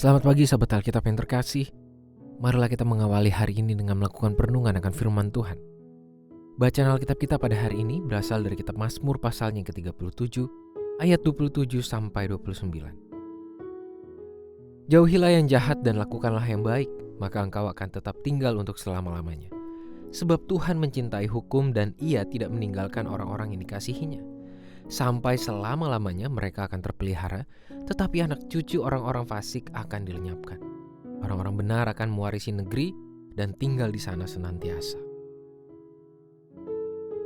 Selamat pagi sahabat Alkitab yang terkasih. Marilah kita mengawali hari ini dengan melakukan perenungan akan firman Tuhan. Bacaan Alkitab kita pada hari ini berasal dari kitab Mazmur pasalnya yang ke-37 ayat 27 sampai 29. Jauhilah yang jahat dan lakukanlah yang baik, maka engkau akan tetap tinggal untuk selama-lamanya. Sebab Tuhan mencintai hukum dan Ia tidak meninggalkan orang-orang yang dikasihinya. Sampai selama-lamanya mereka akan terpelihara, tetapi anak cucu orang-orang fasik akan dilenyapkan. Orang-orang benar akan mewarisi negeri dan tinggal di sana senantiasa.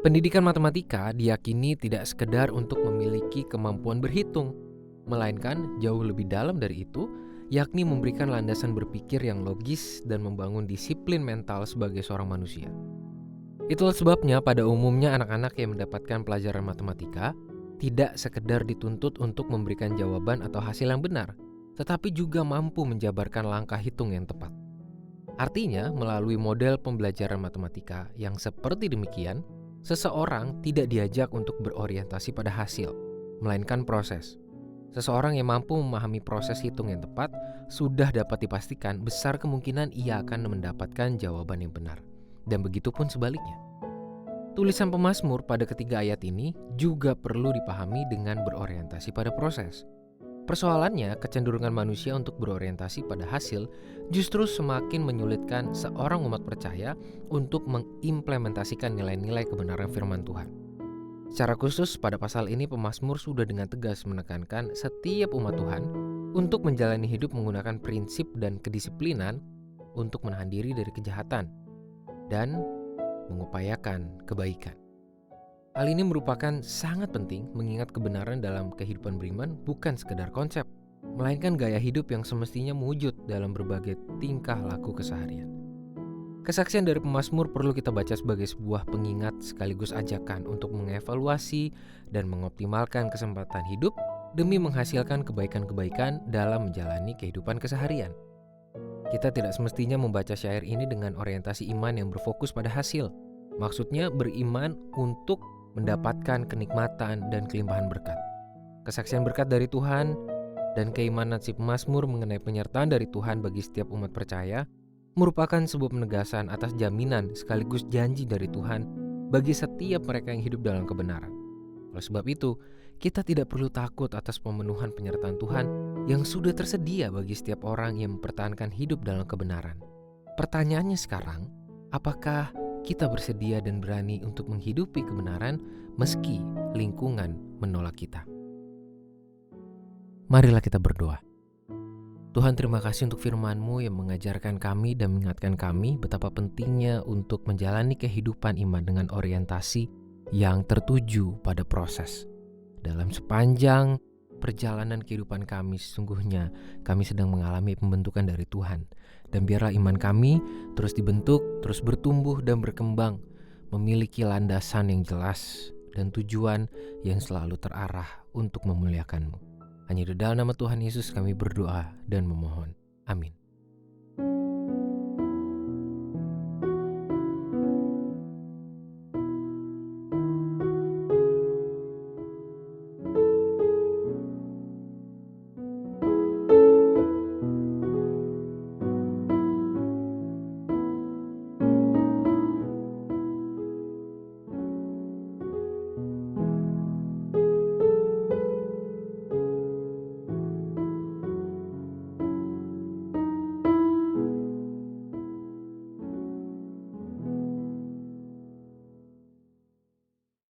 Pendidikan matematika diyakini tidak sekedar untuk memiliki kemampuan berhitung, melainkan jauh lebih dalam dari itu, yakni memberikan landasan berpikir yang logis dan membangun disiplin mental sebagai seorang manusia. Itulah sebabnya pada umumnya anak-anak yang mendapatkan pelajaran matematika tidak sekedar dituntut untuk memberikan jawaban atau hasil yang benar, tetapi juga mampu menjabarkan langkah hitung yang tepat. Artinya, melalui model pembelajaran matematika yang seperti demikian, seseorang tidak diajak untuk berorientasi pada hasil, melainkan proses. Seseorang yang mampu memahami proses hitung yang tepat sudah dapat dipastikan besar kemungkinan ia akan mendapatkan jawaban yang benar. Dan begitu pun sebaliknya. Tulisan pemazmur pada ketiga ayat ini juga perlu dipahami dengan berorientasi pada proses. Persoalannya, kecenderungan manusia untuk berorientasi pada hasil justru semakin menyulitkan seorang umat percaya untuk mengimplementasikan nilai-nilai kebenaran firman Tuhan. Secara khusus pada pasal ini pemazmur sudah dengan tegas menekankan setiap umat Tuhan untuk menjalani hidup menggunakan prinsip dan kedisiplinan untuk menahan diri dari kejahatan dan mengupayakan kebaikan. Hal ini merupakan sangat penting mengingat kebenaran dalam kehidupan beriman bukan sekedar konsep, melainkan gaya hidup yang semestinya mewujud dalam berbagai tingkah laku keseharian. Kesaksian dari pemazmur perlu kita baca sebagai sebuah pengingat sekaligus ajakan untuk mengevaluasi dan mengoptimalkan kesempatan hidup demi menghasilkan kebaikan-kebaikan dalam menjalani kehidupan keseharian. Kita tidak semestinya membaca syair ini dengan orientasi iman yang berfokus pada hasil. Maksudnya beriman untuk mendapatkan kenikmatan dan kelimpahan berkat. Kesaksian berkat dari Tuhan dan keimanan si pemazmur mengenai penyertaan dari Tuhan bagi setiap umat percaya merupakan sebuah penegasan atas jaminan sekaligus janji dari Tuhan bagi setiap mereka yang hidup dalam kebenaran. Oleh sebab itu, kita tidak perlu takut atas pemenuhan penyertaan Tuhan yang sudah tersedia bagi setiap orang yang mempertahankan hidup dalam kebenaran. Pertanyaannya sekarang, apakah kita bersedia dan berani untuk menghidupi kebenaran meski lingkungan menolak kita? Marilah kita berdoa. Tuhan, terima kasih untuk firman-Mu yang mengajarkan kami dan mengingatkan kami betapa pentingnya untuk menjalani kehidupan iman dengan orientasi yang tertuju pada proses. Dalam sepanjang perjalanan kehidupan kami, sesungguhnya kami sedang mengalami pembentukan dari Tuhan. Dan biarlah iman kami terus dibentuk, terus bertumbuh dan berkembang, memiliki landasan yang jelas dan tujuan yang selalu terarah untuk memuliakan-Mu. Hanya di dalam nama Tuhan Yesus kami berdoa dan memohon. Amin.